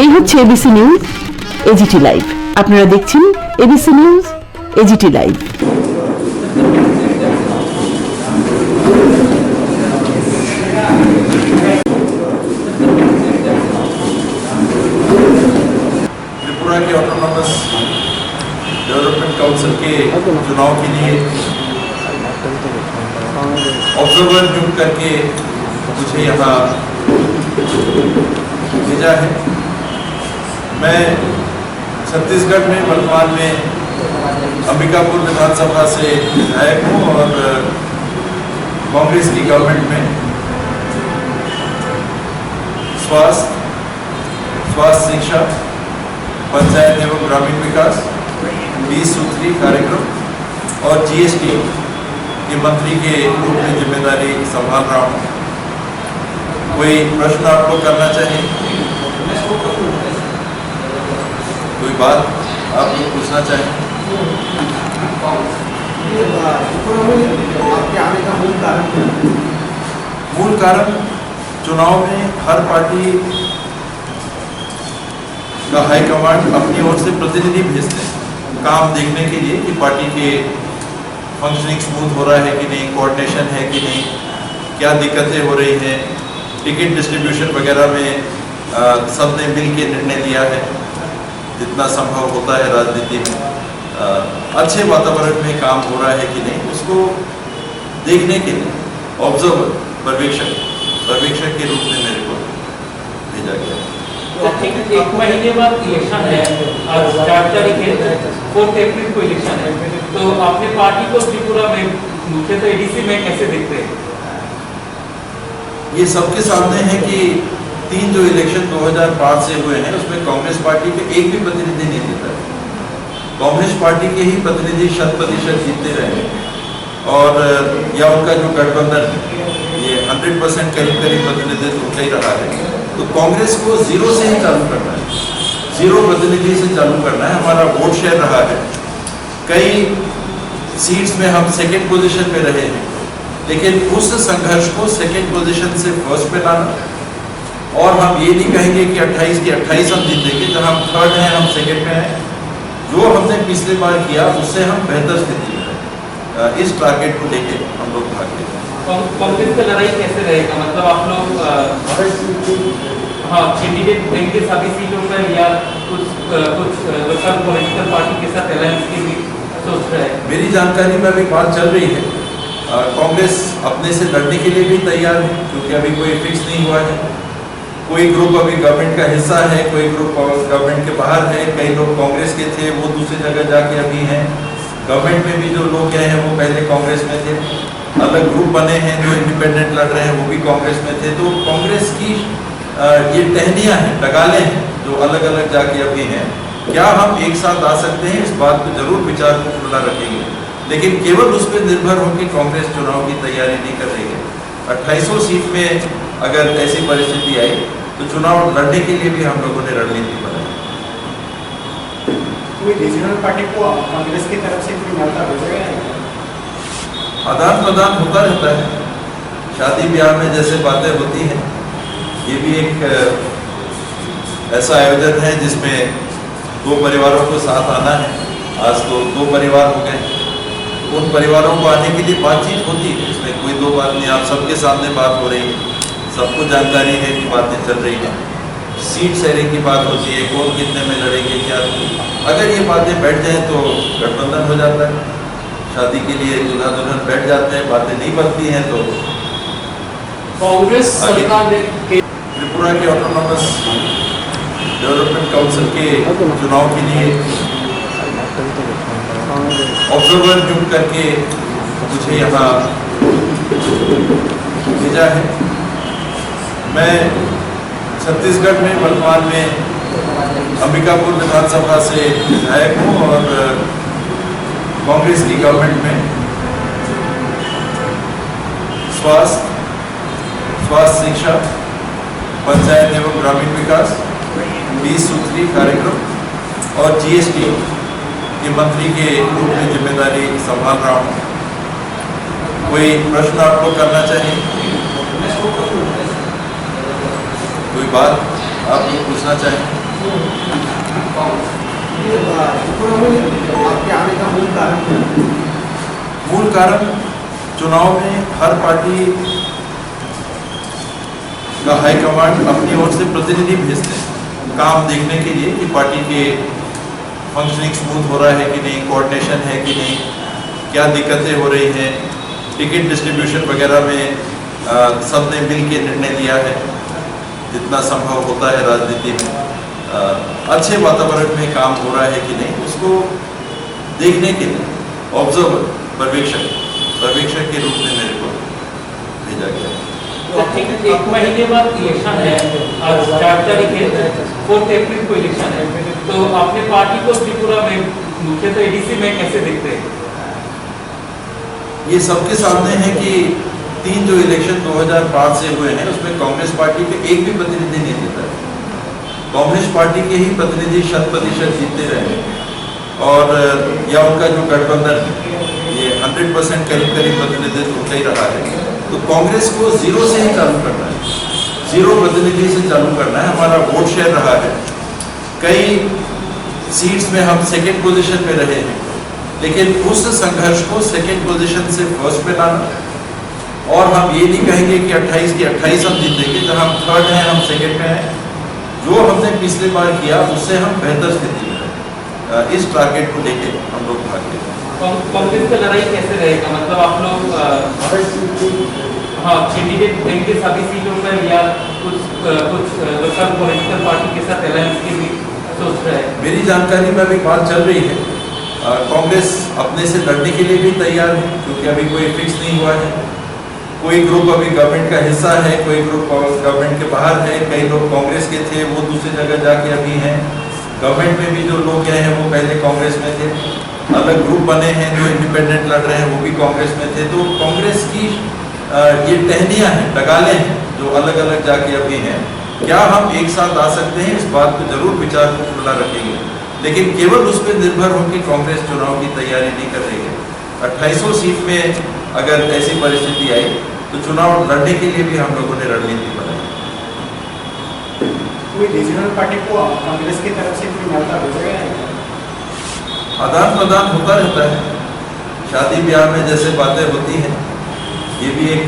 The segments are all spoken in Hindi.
এই হচ্ছে এবিসি নিউজ এজিটি লাইভ। আপনারা দেখছেন ABC news AGT live. Tripura के ऑटोनॉमस डेवलपमेंट काउंसिल के चुनाव के लिए ऑब्जर्वर नियुक्त करके मुझे यहाँ भेजा है। मैं छत्तीसगढ़ में वर्तमान में अंबिकापुर विधानसभा से विधायक हूँ और कांग्रेस की गवर्नमेंट में स्वास्थ्य शिक्षा, पंचायत एवं ग्रामीण विकास, 20 सूत्री कार्यक्रम और जीएसटी के मंत्री के रूप में जिम्मेदारी संभाल रहा हूँ। कोई प्रश्न आप लोग करना चाहिए? कोई बात आप लोग पूछना चाहें? मूल कारण चुनाव में हर पार्टी का हाईकमांड अपनी ओर से प्रतिनिधि भेजते हैं काम देखने के लिए कि पार्टी के फंक्शनिंग स्मूथ हो रहा है कि नहीं, कोऑर्डिनेशन है कि नहीं, क्या दिक्कतें हो रही हैं, टिकट डिस्ट्रीब्यूशन वगैरह में सबने मिल के निर्णय लिया है जितना संभव होता है राजनीति में, अच्छे वातावरण में काम हो रहा है कि नहीं, उसको देखने के लिए ऑब्जर्वर पर्यवेक्षक के रूप में मेरे को भेजा गया। एक महीने बाद इलेक्शन है, आज 4 तारीख है, 4 अप्रैल को इलेक्शन है, तो आपने पार्टी को त्रिपुरा में मुख्यतः एडीसी में कैसे देखते हैं? ये सबके सामने है कि 3 जो इलेक्शन 2005 से हुए हैं उसमें कांग्रेस पार्टी के एक भी प्रतिनिधि नहीं जीता है। कांग्रेस पार्टी के ही प्रतिनिधि 100% जीतते रहे और या उनका जो गठबंधन ये 100% करीब प्रतिनिधित्व उनका ही रहा है। तो कांग्रेस को जीरो से ही चालू करना है, जीरो प्रतिनिधि से चालू करना है। हमारा वोट शेयर रहा है, कई सीट्स में हम सेकेंड पोजीशन में रहे हैं, लेकिन उस संघर्ष को सेकेंड पोजीशन से फर्स्ट पे लाना। और हम ये नहीं कहेंगे कि 28 की 28 हम जीतेंगे, जहां हम थर्ड हैं हम सेकेंड में हैं। जो हमने पिछले बार किया उससे हम बेहतर स्थिति में हैं। इस टारगेट को लेके हम लोग भागते हैं। कांग्रेस का लड़ाई कैसे रहेगा? मतलब आप लोग कैंडिडेट देंगे सभी सीटों पर या कुछ सब पॉलिटिकल पार्टी के साथ अलायंस की भी सोच रहा है? मेरी जानकारी में अभी बात चल रही है। कांग्रेस अपने से लड़ने के लिए भी तैयार है क्योंकि अभी कोई फिक्स नहीं हुआ है। कोई ग्रुप अभी गवर्नमेंट का हिस्सा है, कोई ग्रुप गवर्नमेंट के बाहर है, कई लोग कांग्रेस के थे वो दूसरी जगह जाके अभी हैं। गवर्नमेंट में भी जो लोग गए हैं वो पहले कांग्रेस में थे, अलग ग्रुप बने हैं जो इंडिपेंडेंट लड़ रहे हैं वो भी कांग्रेस में थे। तो कांग्रेस की ये टहनियाँ हैं, डगाले हैं जो अलग अलग जाके अभी हैं। क्या हम एक साथ आ सकते हैं, इस बात को जरूर विचार को खुला रखेंगे, लेकिन केवल उस पर निर्भर होकर कांग्रेस चुनाव की तैयारी नहीं कर रही है। 2800 सीट में अगर ऐसी परिस्थिति आई तो चुनाव लड़ने के लिए भी हम लोगों ने रणनीति बनाई। रीजनल पार्टी को कांग्रेस की तरफ से कोई न्योता भेजा है? आदान प्रदान होता रहता है, शादी ब्याह में जैसे बातें होती हैं, ये भी एक ऐसा आयोजन है जिसमें 2 परिवारों को साथ आना है। आज तो 2 परिवार हो गए, उन परिवारों को आने के लिए बातचीत होती है, इसमें कोई 2 बात नहीं। आप सबके सामने बात हो रही है, सबको जानकारी है कि बातें चल रही हैं। सीट शेयरिंग की बात होती है, कौन कितने में लड़ेंगे क्या। अगर ये बातें बैठ जाएं तो गठबंधन हो जाता है, शादी के लिए दूल्हा दुल्हन बैठ जाते हैं, बातें नहीं बनती हैं तो कांग्रेस सरकार ने त्रिपुरा के ऑटोनॉमस डेवलपमेंट काउंसिल के चुनाव के लिए ऑब्जर्वर नियुक्त करके मुझे यहाँ भेजा है। मैं छत्तीसगढ़ में वर्तमान में अंबिकापुर विधानसभा से विधायक हूँ और कांग्रेस की गवर्नमेंट में स्वास्थ्य शिक्षा, पंचायत एवं ग्रामीण विकास, 20 सूत्री कार्यक्रम और जीएसटी के मंत्री के रूप में जिम्मेदारी संभाल रहा हूँ। कोई प्रश्न आप लोग करना चाहिए? कोई बात आप लोग पूछना चाहें? आपके आने का मूल कारण क्या है? मूल कारण चुनाव में हर पार्टी का हाईकमांड अपनी ओर से प्रतिनिधि भेजते हैं काम देखने के लिए कि पार्टी के फंक्शनिंग स्मूथ हो रहा है कि नहीं, कोऑर्डिनेशन है कि नहीं, क्या दिक्कतें हो रही हैं, टिकट डिस्ट्रीब्यूशन वगैरह में सबने मिल के निर्णय लिया है जितना संभव होता है राजनीति में, अच्छे वातावरण में काम हो रहा है कि नहीं, उसको देखने के लिए ऑब्जर्वर पर्यवेक्षक के रूप में मेरे को भेजा गया। तो ठीक एक महीने बाद इलेक्शन है, आज 4 तारीख है, 4 अप्रैल को इलेक्शन है, तो अपने पार्टी को त्रिपुरा में मुख्यतः एडीसी में कैसे देखते हैं? ये सबके सामने है कि 3 जो इलेक्शन 2005 से हुए हैं उसमें कांग्रेस पार्टी के एक भी प्रतिनिधि नहीं जीता है। कांग्रेस पार्टी के ही प्रतिनिधि 100% जीतते रहे और या उनका जो गठबंधन ये 100% करीब प्रतिनिधित्व उनका ही रहा है। तो कांग्रेस को जीरो से ही चालू करना है, जीरो प्रतिनिधि से चालू करना है। हमारा वोट शेयर रहा है, कई सीट्स में हम सेकेंड पोजीशन पे रहे हैं, लेकिन उस संघर्ष को सेकेंड पोजीशन से फर्स्ट पे लाना और हम ये नहीं कहेंगे कि 28 की 28 हम जीतेंगे, जब हम थर्ड हैं हम सेकेंड में हैं, जो हमने पिछले बार किया उससे हम बेहतर स्थिति में हैं। इस टारगेट को लेके हम लोग भागते हैं। कांग्रेस का लड़ाई कैसे रहेगा? मतलब आप लोग हाँ कैंडिडेट देंगे सभी सीटों पर या कुछ सब पॉलिटिकल पार्टी के साथ अलायंस की भी सोच रहा है? मेरी जानकारी में अभी बात चल रही है, कांग्रेस अपने से लड़ने के लिए भी तैयार है क्योंकि अभी कोई फिक्स नहीं हुआ है। कोई ग्रुप अभी गवर्नमेंट का हिस्सा है, कोई ग्रुप गवर्नमेंट के बाहर है, कई लोग कांग्रेस के थे वो दूसरी जगह जाके अभी हैं। गवर्नमेंट में भी जो लोग गए हैं वो पहले कांग्रेस में थे, अलग ग्रुप बने हैं जो इंडिपेंडेंट लड़ रहे हैं वो भी कांग्रेस में थे। तो कांग्रेस की ये टहनियाँ हैं, टगाले हैं जो अलग अलग जाके अभी हैं। क्या हम एक साथ आ सकते हैं, इस बात को जरूर विचार को खुला रखेंगे, लेकिन केवल उस पर निर्भर होकर कांग्रेस चुनाव की तैयारी नहीं कर रही है। 2800 सीट में अगर ऐसी परिस्थिति आई तो चुनाव लड़ने के लिए भी हम लोगों ने रणनीति बनाई। कोई रीजनल पार्टी को कांग्रेस की तरफ से कोई न्योता भेजा गया है? आदान प्रदान होता रहता है, शादी ब्याह में जैसे बातें होती हैं, ये भी एक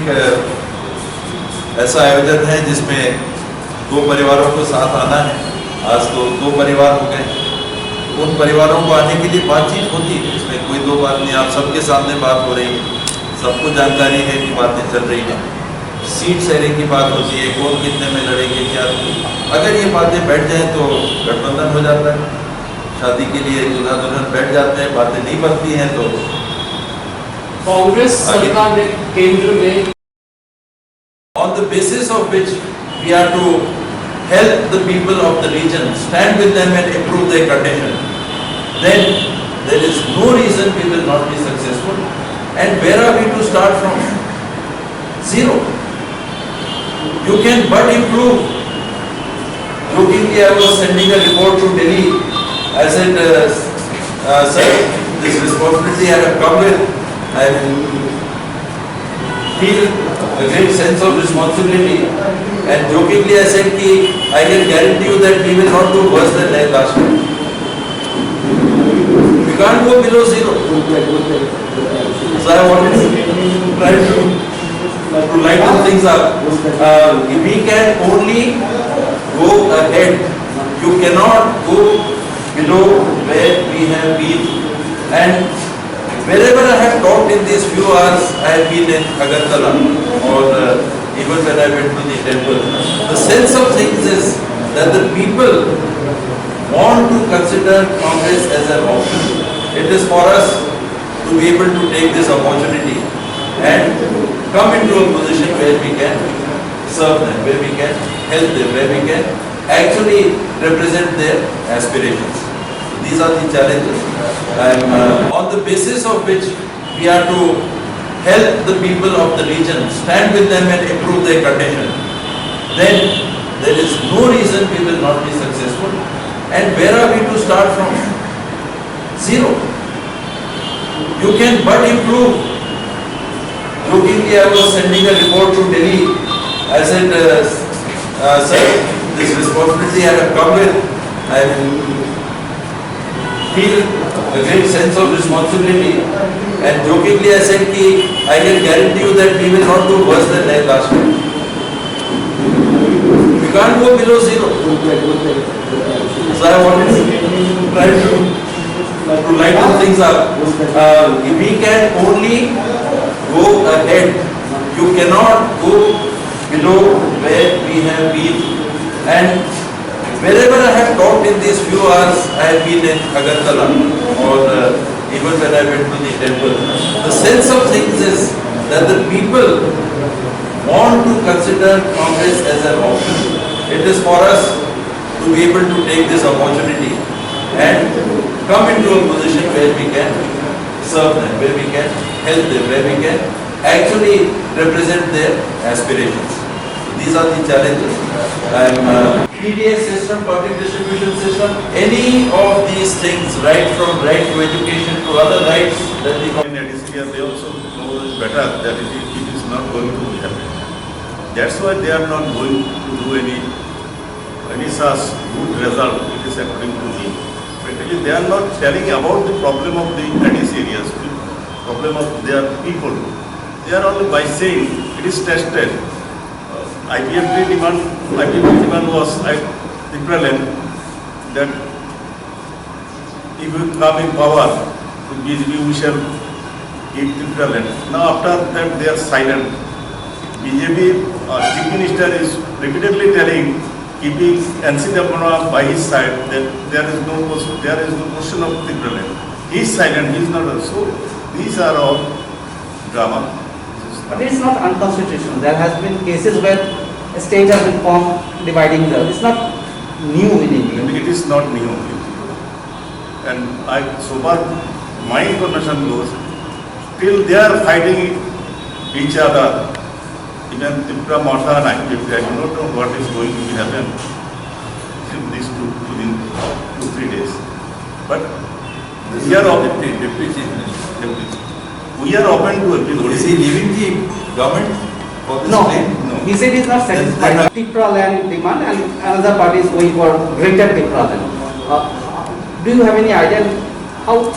ऐसा आयोजन है जिसमें 2 परिवारों को साथ आना है। आज तो 2 परिवार हो गए, उन परिवारों को आने के लिए बातचीत होती है, इसमें कोई 2 बात नहीं, आप सबके सामने बात हो रही है, सबको जानकारी है कि बातें चल रही हैं। सीट शेयरिंग की बात होती है, कौन कितने में लड़ेंगे क्या। अगर ये बातें बैठ जाएं तो गठबंधन हो जाता है, शादी के लिए दूल्हा दुल्हन बैठ जाते हैं, बातें नहीं बनती हैं तो कांग्रेस सरकार ने केंद्र में on the basis of which we are to help the people of the region, stand with them and improve their condition, then there is no reason we will not be successful. And where are we to start from? Zero. You can but improve. Jokingly, I was sending a report to Delhi. I said, sir, this responsibility I have come with, I feel a great sense of responsibility. And jokingly, I said, ki, I can guarantee you that we will not do worse than last time. We can't go below zero. So I wanted to try to lighten things up. We can only go ahead. You cannot go below where we have been. And wherever I have talked in these few hours, I have been in Agartala or even when I went to the temple. The sense of things is that the people want to consider Congress as an option. It is for us to be able to take this opportunity and come into a position where we can serve them, where we can help them, where we can actually represent their aspirations. These are the challenges. And on the basis of which we are to help the people of the region, stand with them and improve their condition, then there is no reason we will not be successful. And where are we to start from? Zero. You can but improve. Jokingly, I was sending a report to Delhi. I said, sir, this responsibility I have come with, I feel a great sense of responsibility, and jokingly I said कि I can guarantee you that we will not do worse than last time. We can't go below zero. So I wanted to try to lighten things up. We can only go ahead. You cannot go below where we have been. And wherever I have talked in these few hours, I have been in Agartala or even when I went to the temple. The sense of things is that the people want to consider Congress as an option. It is for us to be able to take this opportunity and come into a position where we can serve them, where we can help them, where we can actually represent their aspirations. These are the challenges. PDA system, public distribution system, any of these things, right from right to education to other rights that the In Adisria, they also know better that it is not going to happen. That's why they are not going to do any such good result. It is according to me. Practically, they are not telling about the problem of the Adis areas, the problem of their people. They are only by saying it is tested. IPFP demand was equivalent that if we come in power, we shall give equivalent. Now after that they are silent. BJP Chief Minister is repeatedly telling, keeping NC Dapona by his side, that there is no question of equivalent. He is silent, he is not. So these are all drama. But it is not unconstitutional. There has been cases where a state has been formed dividing the. It's not new in India. It is not new. And so far my information goes, till they are fighting each other. Even Tripura Matha and I do not know what is going to happen in these within 2-3 days. But we are open. We are open to everybody. Is he leaving the government for this No, claim? No. he said he is not satisfied. Tipra land demand and another party is going for greater Tipra land. Do you have any idea how?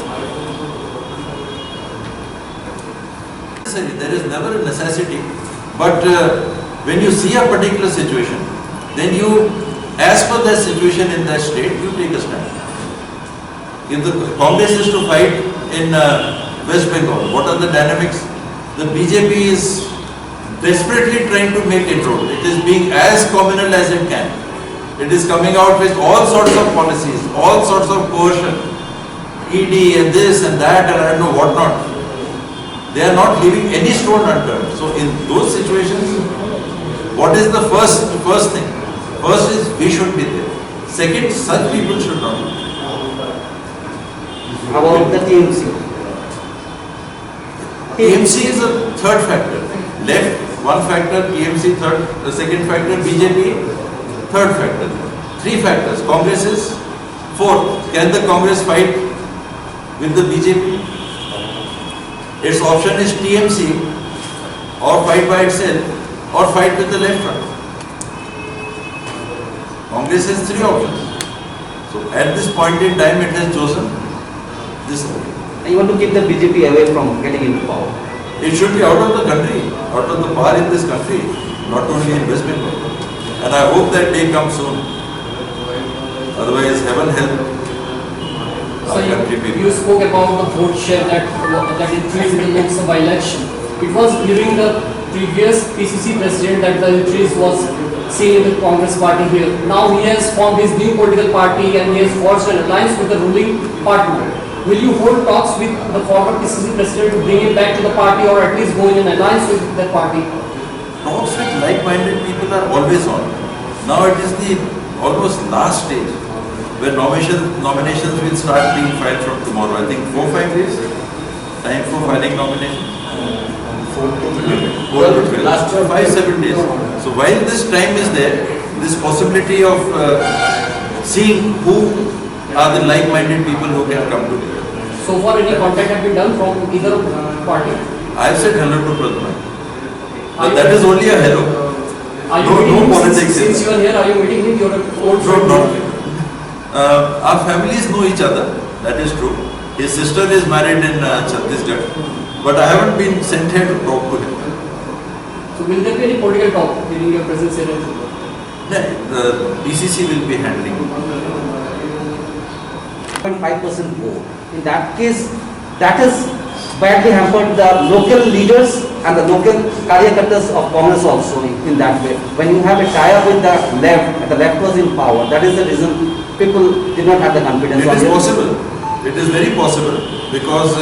There is never a necessity, but when you see a particular situation, then you, as per that situation in that state, you take a stand. If the Congress is to fight in West Bengal, what are the dynamics? The BJP is desperately trying to make inroad. It is being as communal as it can. It is coming out with all sorts of policies, all sorts of coercion, ED and this and that and I don't know what not. They are not leaving any stone unturned. So in those situations, what is the first thing? First is we should be there. Second, such people should not be there. How about the TMC? TMC is a third factor. Left, one factor, TMC third, the second factor, BJP, third factor. Three factors. Congress is fourth. Can the Congress fight with the BJP? Its option is TMC or fight by itself or fight with the left front. Congress has three options. So at this point in time it has chosen this option. You want to keep the BJP away from getting into power. It should be out of the country, out of the power in this country, not only in West Bengal. And I hope that day comes soon. Otherwise, heaven help So our country people. you spoke about the vote share that increased in the Lok Sabha election. It was during the previous PCC president that the increase was seen in the Congress party here. Now he has formed his new political party and he has forged an alliance with the ruling party. Will you hold talks with the former PCC president to bring him back to the party or at least go in an alliance with that party? Talks with like-minded people are always on. Now it is the almost last stage where nominations will start being filed from tomorrow. I think 4-5 days time for filing nominations. 4 to 12. Last 5-7 days. So while this time is there, this possibility of seeing who are the like-minded people who can come together. So far any contact have been done from either party? I have said hello to Pradhan. But that is only a hello. Are you No meeting him politics. since you are here? Are you meeting him? Your old No, friend? not. Our families know each other, that is true. His sister is married in Chhattisgarh, but I haven't been sent here to talk to him. So will there be any political talk during your presence here? The BCC will be handling. 0.5% vote. In that case, that has badly hampered the local leaders and the local karyakartas of Congress also in that way. When you have a tie-up with the left, and the left was in power, that is the reason people did not have the confidence. It is possible. It is very possible because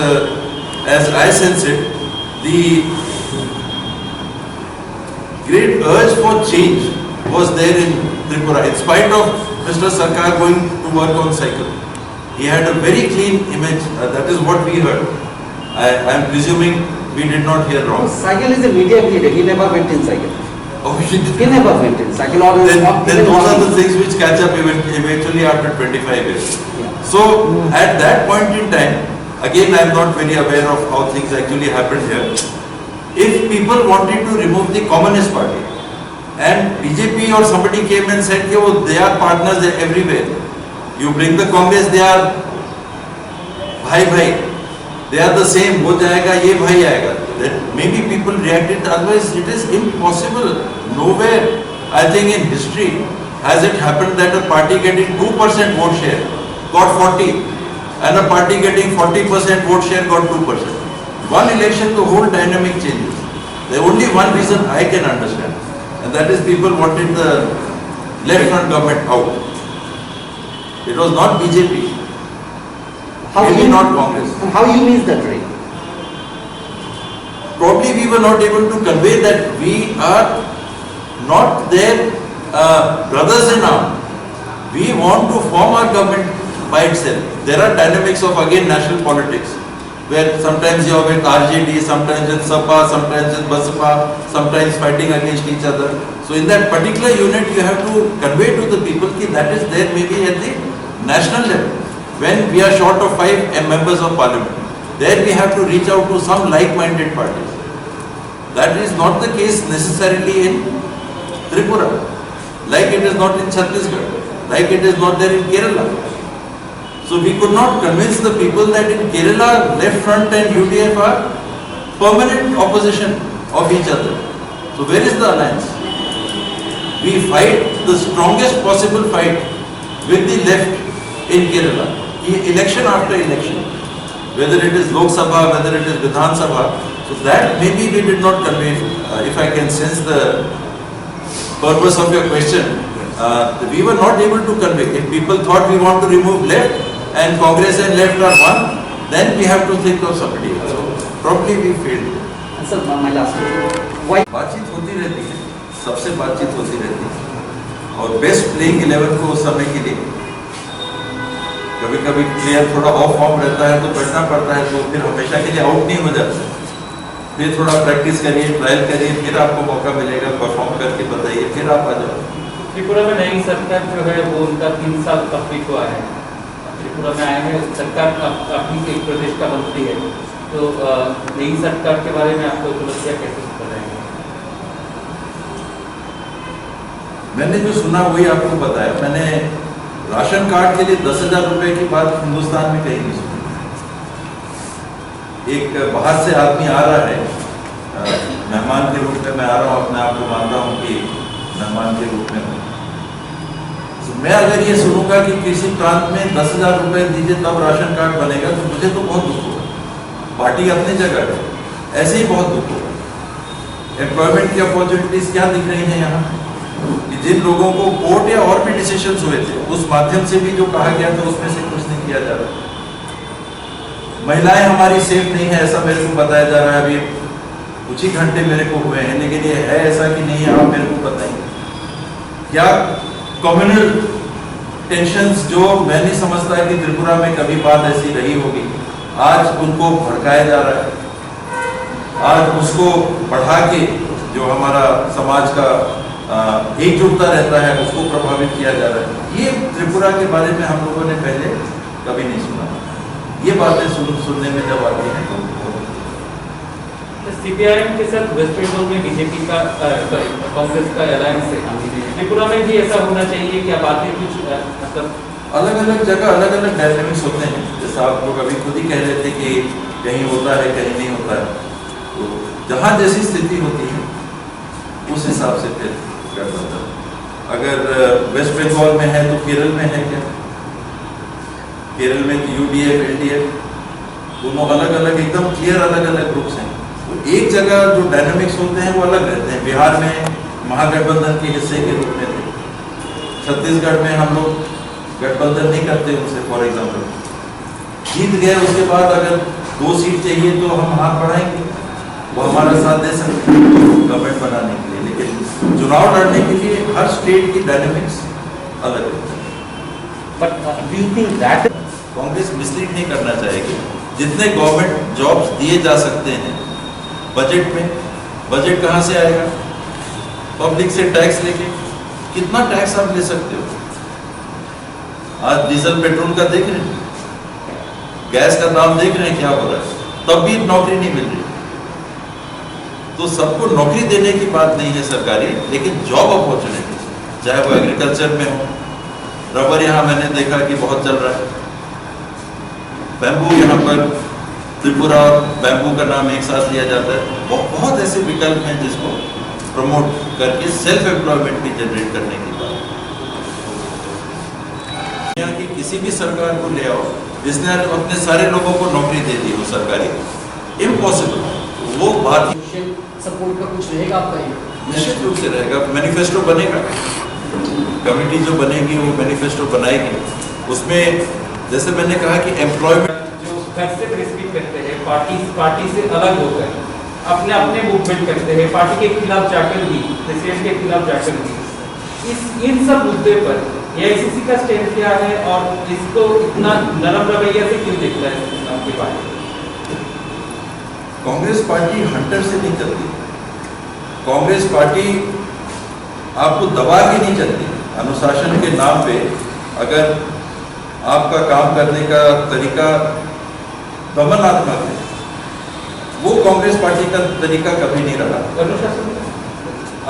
as I sense it, the great urge for change was there in Tripura. In spite of Mr. Sarkar going to work on cycle, he had a very clean image. That is what we heard. I am presuming we did not hear wrong. Cycle is a media leader. He never went in cycle. Oh, he did. He never went in cycle. Or Then not those even are the walking. things which catch up eventually after 25 years. Yeah. So at that point in time, again I am not very aware of how things actually happened here. If people wanted to remove the Communist Party and BJP or somebody came and said, "Yo, they are partners everywhere. You bring the Congress, they are bhai, they are the same. वो जाएगा, ये भाई आएगा." Then maybe people reacted. Otherwise, it is impossible. Nowhere, I think in history, has it happened that a party getting 2% vote share got 40, and a party getting 40% vote share got 2%. One election, the whole dynamic changes. There only one reason I can understand, and that is people wanted the left front government out. It was not BJP, maybe not Congress. And how you miss the train? Probably we were not able to convey that we are not their brothers in arms. We want to form our government by itself. There are dynamics of again national politics, where sometimes you are with RJD, sometimes with Sapa, sometimes with Basapa, sometimes fighting against each other. So in that particular unit, you have to convey to the people that is there maybe at the national level. When we are short of 5 members of parliament, there we have to reach out to some like-minded parties. That is not the case necessarily in Tripura, like it is not in Chhattisgarh, like it is not there in Kerala. So we could not convince the people that in Kerala, Left Front and UDF are permanent opposition of each other. So where is the alliance? We fight the strongest possible fight with the left in Kerala, election after election, whether it is Lok Sabha, whether it is Vidhan Sabha. So that maybe we did not convey, if I can sense the purpose of your question. We were not able to convey. If people thought we want to remove left and Congress and left are one, then we have to think of somebody else. So probably we failed. And sir, my last question. Why? बातचीत होती रहती है, सबसे बातचीत होती रहती है और बेस्ट प्लेइंग 11 को उस समय के लिए कभी कभी प्लेयर थोड़ा ऑफ फॉर्म रहता है तो बैठना पड़ता है, तो फिर हमेशा के लिए आउट नहीं हो जाता। फिर थोड़ा प्रैक्टिस करिए, ट्रायल करिए, फिर आपको मौका मिलेगा, परफॉर्म करके बताइए, फिर आप आ जाओ। त्रिपुरा में नई सरकार जो है वो उनका 3 साल कंप्लीट हुआ है। त्रिपुरा में आए हैं, सरकार अपनी एक प्रदेश का मंत्री है, तो नई सरकार के बारे में आपको उपलब्धियां कैसे कर रहे हैं? मैंने जो सुना वही आपको बताया। मैंने राशन कार्ड के लिए 10,000 रुपए की बात हिंदुस्तान में कहीं नहीं सुनी। एक बाहर से आदमी आ रहा है, मेहमान के रूप में मैं आ रहा हूँ, अपने आप को मानता हूँ कि मेहमान के रूप में हूँ। तो मैं अगर ये सुनूंगा कि किसी प्रांत में 10,000 रुपए दीजिए तब राशन कार्ड बनेगा, तो मुझे तो बहुत दुख होगा। पार्टी अपनी जगह है, ऐसे ही बहुत दुख होगा। एम्प्लॉयमेंट की अपॉर्चुनिटीज क्या दिख रही हैं यहाँ, कि जिन लोगों को कोर्ट या और भी डिसीजंस हुए थे उस माध्यम से भी जो कहा गया था उसमें से कुछ नहीं किया जा रहा। महिलाएं हमारी सेफ नहीं है ऐसा मेरे को बताया जा रहा है। अभी कुछ ही घंटे मेरे को हुए हैं, लेकिन ये है ऐसा कि नहीं है, आप मेरे को बताइए। क्या कम्युनल टेंशंस जो मैं नहीं समझता है कि त्रिपुरा में कभी बात ऐसी रही होगी, आज उनको भड़काया जा रहा है। आज उसको बढ़ा के जो हमारा समाज का एकजुटता रहता है उसको प्रभावित किया जा रहा है। ये त्रिपुरा के बारे में हम लोगों ने पहले कभी नहीं सुना। ये बातें सुनने में जब आती हैं तो सीपीआईएम के साथ वेस्ट बंगाल में बीजेपी का कांग्रेस का अलायंस है, त्रिपुरा में भी ऐसा होना चाहिए कि अब आगे कुछ मतलब अलग अलग जगह अलग अलग डायनेमिक्स होते हैं। जैसे आप लोग अभी खुद ही कह रहे थे कि कहीं होता है कहीं नहीं होता है, तो जहाँ जैसी स्थिति होती है उस हिसाब से फिर गठबंधन। अगर वेस्ट बंगाल में है तो केरल में है क्या? केरल में तो यूडीएफ एलडीएफ दोनों अलग अलग एकदम क्लियर अलग अलग ग्रुप्स हैं। तो एक जगह जो डायनेमिक्स होते हैं वो अलग रहते हैं। बिहार में महागठबंधन के हिस्से के रूप में थे, छत्तीसगढ़ में हम लोग गठबंधन नहीं करते उनसे। फॉर एग्जाम्पल जीत गए, उसके बाद अगर 2 सीट चाहिए तो हम हाथ बढ़ाएंगे, वो हमारा साथ दे सकते हैं गवर्नमेंट बनाने के लिए। लेकिन चुनाव लड़ने के लिए हर स्टेट की डायनेमिक्स अलग है। But do you think that Congress mislead नहीं करना चाहेगी। जितने गवर्नमेंट जॉब्स दिए जा सकते हैं बजट में, बजट कहाँ से आएगा? पब्लिक से टैक्स लेके। कितना टैक्स आप ले सकते हो? आज डीजल पेट्रोल का देख रहे हैं, गैस का दाम देख रहे हैं क्या हो रहा है, तब भी नौकरी नहीं मिल रही। तो सबको नौकरी देने की बात नहीं है सरकारी, लेकिन जॉब अपॉर्चुनिटी, चाहे वो एग्रीकल्चर में हो। रबर यहाँ मैंने देखा कि बहुत चल रहा है। बैम्बू यहाँ पर त्रिपुरा और बैम्बू का नाम एक साथ लिया जाता है। बहुत ऐसे विकल्प हैं जिसको प्रमोट करके सेल्फ एम्प्लॉयमेंट भी जनरेट करने की बात। यहाँ की किसी भी सरकार को ले आओ जिसने अपने सारे लोगों को नौकरी दे दी हो सरकारी, इम्पॉसिबल। वो बात सपोर्ट का कुछ रहेगा आपका ये? निश्चित रूप से रहेगा। मैनिफेस्टो बनेगा, कमेटी जो बनेगी वो मैनिफेस्टो बनाएगी। उसमें जैसे मैंने कहा कि एम्प्लॉयमेंट जो घर से प्रेस्क्रिप्ट करते हैं, पार्टी से अलग होकर अपने अपने मूवमेंट करते हैं, पार्टी के खिलाफ जाकर भी, प्रेसिडेंट के खिलाफ जाकर भी, इन सब मुद्दे पर एआईसीसी का स्टैंड क्या है और इसको इतना नरम रवैया से क्यों देखता है आपकी पार्टी? कांग्रेस पार्टी हंटर से नहीं चलती। कांग्रेस पार्टी आपको दबा के नहीं चलती। अनुशासन के नाम पे अगर आपका काम करने का तरीका दमनात्मक है, वो कांग्रेस पार्टी का तरीका कभी नहीं रहा।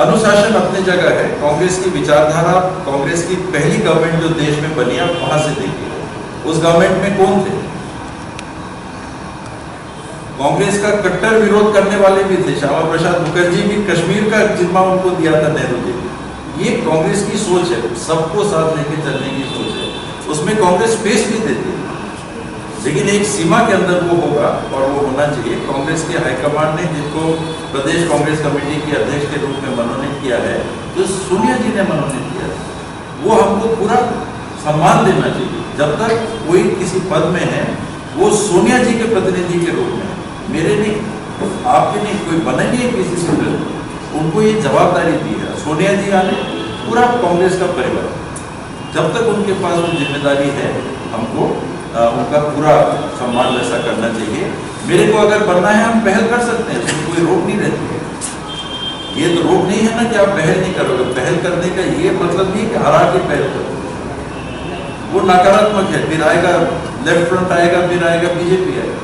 अनुशासन अपनी जगह है। कांग्रेस की विचारधारा, कांग्रेस की पहली गवर्नमेंट जो देश में बनी, आप वहां से देखिए उस गवर्नमेंट में कौन थे? कांग्रेस का कट्टर विरोध करने वाले भी थे। श्यामा प्रसाद मुखर्जी भी कश्मीर का जिम्मा उनको दिया था नेहरू जी। ये कांग्रेस की सोच है, सबको साथ लेके चलने की सोच है। उसमें कांग्रेस स्पेस भी देती है, लेकिन एक सीमा के अंदर वो होगा और वो होना चाहिए। कांग्रेस के हाईकमांड ने जिनको प्रदेश कांग्रेस कमेटी के अध्यक्ष के रूप में मनोनीत किया है, जो सोनिया जी ने मनोनीत किया है, वो हमको पूरा सम्मान देना चाहिए। जब तक कोई किसी पद में है, वो सोनिया जी के प्रतिनिधि के रूप में, मेरे नहीं, आपके नहीं, कोई बनेंगे किसी से उनको ये जवाबदारी दी है सोनिया जी आने, पूरा कांग्रेस का परिवार। जब तक उनके पास वो जिम्मेदारी है, हमको उनका पूरा सम्मान वैसा करना चाहिए। मेरे को अगर बनना है, हम पहल कर सकते हैं, उसमें कोई रोक नहीं रहती है। ये तो रोक नहीं है ना कि आप पहल नहीं करोगे। पहल करने का ये मतलब नहीं कि हरा के पहल करो, वो नकारात्मक है। फिर आएगा लेफ्ट फ्रंट आएगा, फिर आएगा बीजेपी आएगा।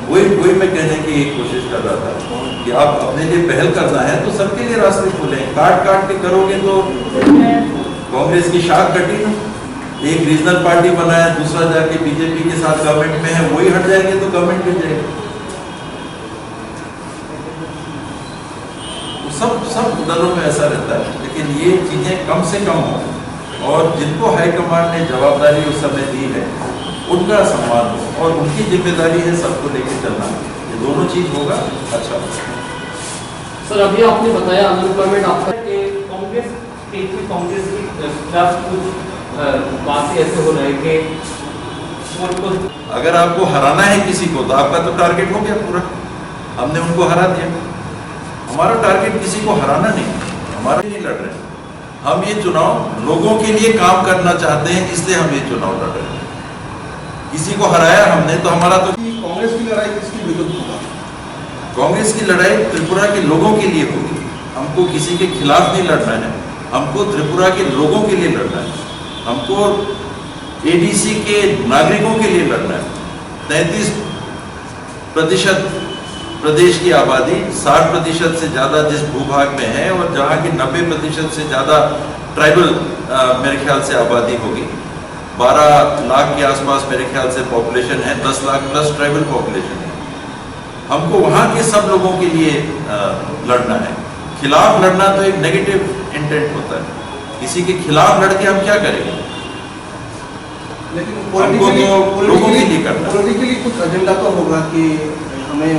वही मैं कहने की कोशिश कर रहा था कि आप अपने लिए पहल करना है तो सबके लिए रास्ते खुले हैं। काट के करोगे तो कांग्रेस की शाख कटी ना। एक रीजनल पार्टी बनाया, दूसरा जाके बीजेपी के साथ गवर्नमेंट में है, वही हट जाएंगे तो गवर्नमेंट गिर जाएगी। सब दलों में ऐसा रहता है, लेकिन ये चीजें कम से कम हो और जिनको हाईकमांड ने जवाबदारी उस समय दी है उनका सम्मान हो और उनकी जिम्मेदारी है सबको लेकर चलना। ये दोनों चीज होगा अच्छा। सर अभी आपने बताया अनएम्प्लॉयमेंट आपका कांग्रेस स्टेट में कांग्रेस के खिलाफ कुछ बातें ऐसे हो रहे कि अगर आपको हराना है किसी को तो आपका तो टारगेट हो गया पूरा, हमने उनको हरा दिया। हमारा टारगेट किसी को हराना नहीं, हमारा नहीं लड़ रहे हैं हम। ये चुनाव लोगों के लिए काम करना चाहते हैं, इसलिए हम ये चुनाव लड़ रहे हैं। किसी को हराया हमने तो हमारा तो कांग्रेस की लड़ाई किसके विरुद्ध होगा? कांग्रेस की लड़ाई त्रिपुरा के लोगों के लिए होगी। हमको किसी के खिलाफ नहीं लड़ना है, हमको त्रिपुरा के लोगों के लिए लड़ना है। हमको एडीसी के नागरिकों के लिए लड़ना है। 33% प्रदेश की आबादी, 60% से ज़्यादा जिस भूभाग में है और जहाँ की 90% से ज़्यादा ट्राइबल मेरे ख्याल से आबादी होगी, 12 लाख के आसपास मेरे ख्याल से पॉपुलेशन है, 10 लाख प्लस ट्राइबल पॉपुलेशन है। हमको वहाँ के सब लोगों के लिए लड़ना है। खिलाफ लड़ना तो एक नेगेटिव इंटेंट होता है, किसी के खिलाफ लड़के हम क्या करेंगे? लेकिन हमको तो लोगों के लिए करना है। पॉलिटिकली कुछ एजेंडा तो होगा कि हमें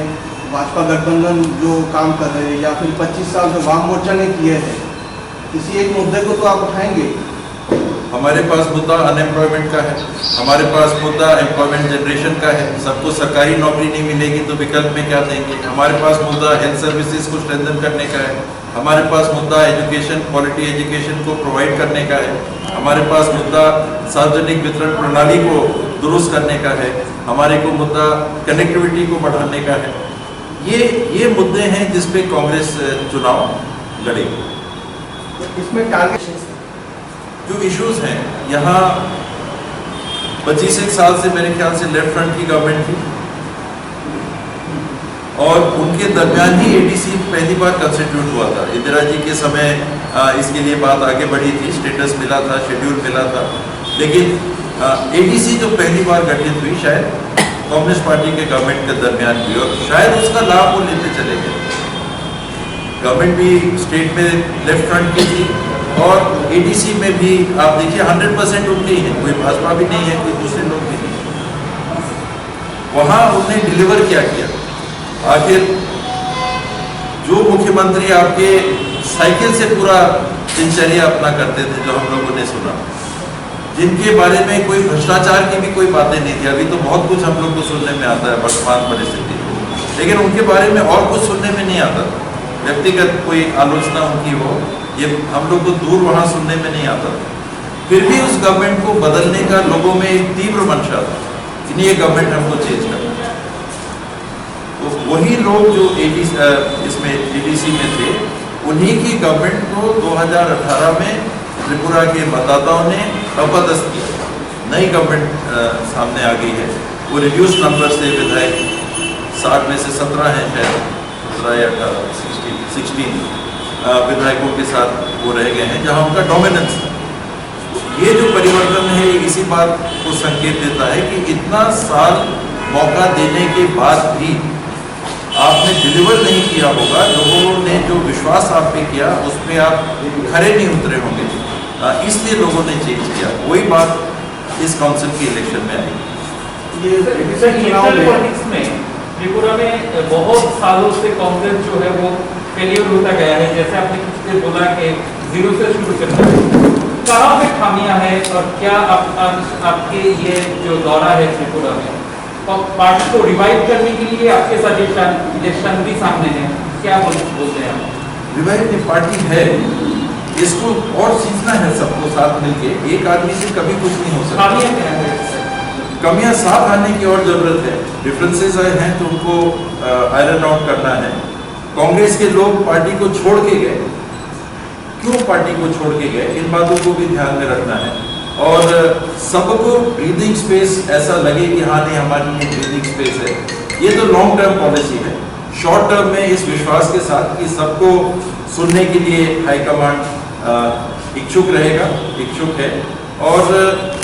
भाजपा गठबंधन जो काम कर रहे हैं या फिर 25 साल से वाम मोर्चा ने किए हैं, किसी एक मुद्दे को तो आप उठाएंगे। हमारे पास मुद्दा अनएम्प्लॉयमेंट का है, हमारे पास मुद्दा एम्प्लॉयमेंट जनरेशन का है। सबको सरकारी नौकरी नहीं मिलेगी तो विकल्प में क्या देंगे? हमारे पास मुद्दा हेल्थ सर्विसेज को स्ट्रेंथन करने का है, हमारे पास मुद्दा एजुकेशन, क्वालिटी एजुकेशन को प्रोवाइड करने का है, हमारे पास मुद्दा सार्वजनिक वितरण प्रणाली को दुरुस्त करने का है, हमारे को मुद्दा कनेक्टिविटी को बढ़ाने का है। ये मुद्दे हैं जिस पे कांग्रेस चुनाव लड़ेगी। तो इसमें टारगेट जो इश्यूज हैं, यहाँ 25 साल से मेरे ख्याल से लेफ्ट फ्रंट की गवर्नमेंट थी और उनके दरमियान ही एडीसी पहली बार कंस्टिट्यूट हुआ था। इंदिरा जी के समय इसके लिए बात आगे बढ़ी थी, स्टेटस मिला था, शेड्यूल मिला था, लेकिन एडीसी जो पहली बार गठित हुई शायद कांग्रेस पार्टी के गवर्नमेंट के दरमियान हुई और शायद उसका लाभ वो लेते चले गए। गवर्नमेंट भी स्टेट में लेफ्ट फ्रंट की थी और एडीसी में भी आप देखिए 100% उनके ही है, कोई भाजपा भी नहीं है, कोई दूसरे लोग भी नहीं। वहाँ उन्होंने डिलीवर क्या किया? आखिर जो मुख्यमंत्री आपके साइकिल से पूरा दिनचर्या अपना करते थे, जो हम लोगों ने सुना, जिनके बारे में कोई भ्रष्टाचार की भी कोई बातें नहीं थी। अभी तो बहुत कुछ हम लोग को सुनने में आता है वर्तमान परिस्थिति, लेकिन उनके बारे में और कुछ सुनने में नहीं आता। व्यक्तिगत कोई आलोचना उनकी हो, ये हम लोग को दूर वहाँ सुनने में नहीं आता। फिर भी उस गवर्नमेंट को बदलने का लोगों में एक तीव्र मंशा था कि नहीं, ये गवर्नमेंट हमको चेंज करना। तो वही लोग जो इसमें एडीसी में थे, उन्हीं की गवर्नमेंट को 2018 में त्रिपुरा के मतदाताओं ने अपदस्थ किया। नई गवर्नमेंट सामने आ गई है, वो रिड्यूस नंबर से विधायक 60 में से 17 हैं, शायद 17 या 16 विधायकों के साथ वो रह गए हैं, जहां उनका डोमिनेंस है। ये जो परिवर्तन है इसी बात को संकेत देता है कि इतना साल मौका देने के बाद भी आपने डिलीवर नहीं किया होगा। लोगों ने जो विश्वास आप पे किया उस पर आप खरे नहीं उतरे होंगे, इसलिए लोगों ने चेंज किया। वही बात इस काउंसिल के इलेक्शन में आई। पॉलिटिक्स में त्रिपुरा में बहुत सालों से कांग्रेस जो है वो फेलियर होता गया है। जैसे आपने कुछ देर बोला कि जीरो से शुरू करना है, कहाँ पे खामियां हैं और क्या आपके ये जो दौरा है त्रिपुरा में और पार्टी को रिवाइव करने के लिए आपके सजेशन भी सामने है, क्या बोलते हैं आप? रिवाइव की पार्टी है, इसको और सीखना है सबको साथ मिलके। एक आदमी से कभी कुछ नहीं हो सकता। खामियां क्या है? कमियां साफ आने की और जरूरत है। डिफरेंसेस हैं तो उनको आयरन आउट करना है। कांग्रेस के लोग पार्टी को छोड़ के गए, क्यों पार्टी को छोड़ के गए, इन बातों को भी ध्यान में रखना है और सबको ब्रीदिंग स्पेस ऐसा लगे कि हाँ नहीं, हमारी ये ब्रीदिंग स्पेस है। ये तो लॉन्ग टर्म पॉलिसी है। शॉर्ट टर्म में इस विश्वास के साथ कि सबको सुनने के लिए हाईकमांड इच्छुक रहेगा, इच्छुक है और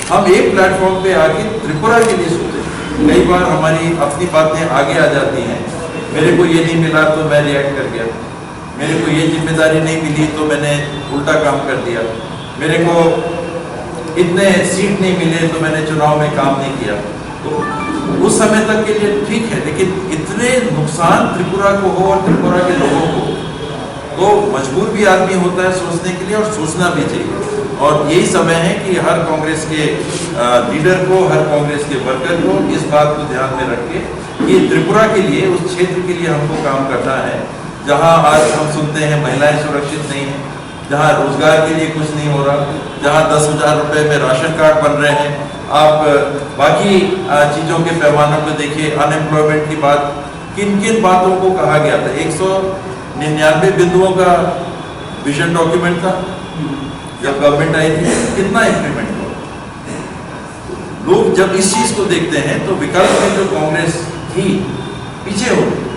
हम एक प्लेटफॉर्म पे आके त्रिपुरा के लिए सोचें। कई बार हमारी अपनी बातें आगे आ जाती हैं, मेरे को ये नहीं मिला तो मैं रिएक्ट कर गया, मेरे को ये जिम्मेदारी नहीं मिली तो मैंने उल्टा काम कर दिया, मेरे को इतने सीट नहीं मिले तो मैंने चुनाव में काम नहीं किया। तो उस समय तक के लिए ठीक है, लेकिन इतने नुकसान त्रिपुरा को हो और त्रिपुरा के लोगों को, तो मजबूर भी आदमी होता है सोचने के लिए और सोचना भी चाहिए। और यही समय है कि हर कांग्रेस के लीडर को, हर कांग्रेस के वर्कर को इस बात को ध्यान में रख के कि त्रिपुरा के लिए, उस क्षेत्र के लिए हमको काम करना है जहां आज हम सुनते हैं महिलाएं सुरक्षित नहीं हैं, जहां रोजगार के लिए कुछ नहीं हो रहा, जहां 10,000 रुपए में राशन कार्ड बन रहे हैं। आप बाकी चीज़ों के पैमानों को देखिए, अनएम्प्लॉयमेंट की बात, किन किन बातों को कहा गया था। 199 बिंदुओं का विजन डॉक्यूमेंट था जब गवर्नमेंट आई थी, कितना इंप्लीमेंट हुआ। लोग जब इस चीज को देखते हैं तो विकल्प में जो कांग्रेस थी पीछे हो गई।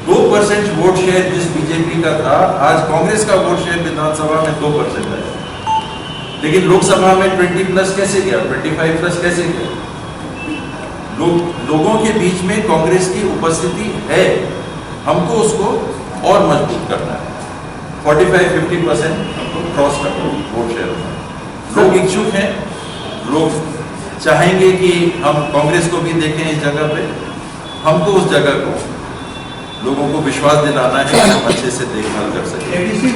2% वोट शेयर जिस बीजेपी का था, आज कांग्रेस का वोट शेयर विधानसभा में 2% है। लेकिन लोकसभा में 20+ कैसे गया, 25+ कैसे गया? लोगों के बीच में कांग्रेस की उपस्थिति है, हमको उसको और मजबूत करना है। 45-50% हमको क्रॉस करना है वोट शेयर में। लोग इच्छुक हैं, लोग चाहेंगे कि हम कांग्रेस को भी देखें इस जगह पे। हमको उस जगह को लोगों को विश्वास दिलाना है कि हम अच्छे से देखभाल कर सकें। एडीसी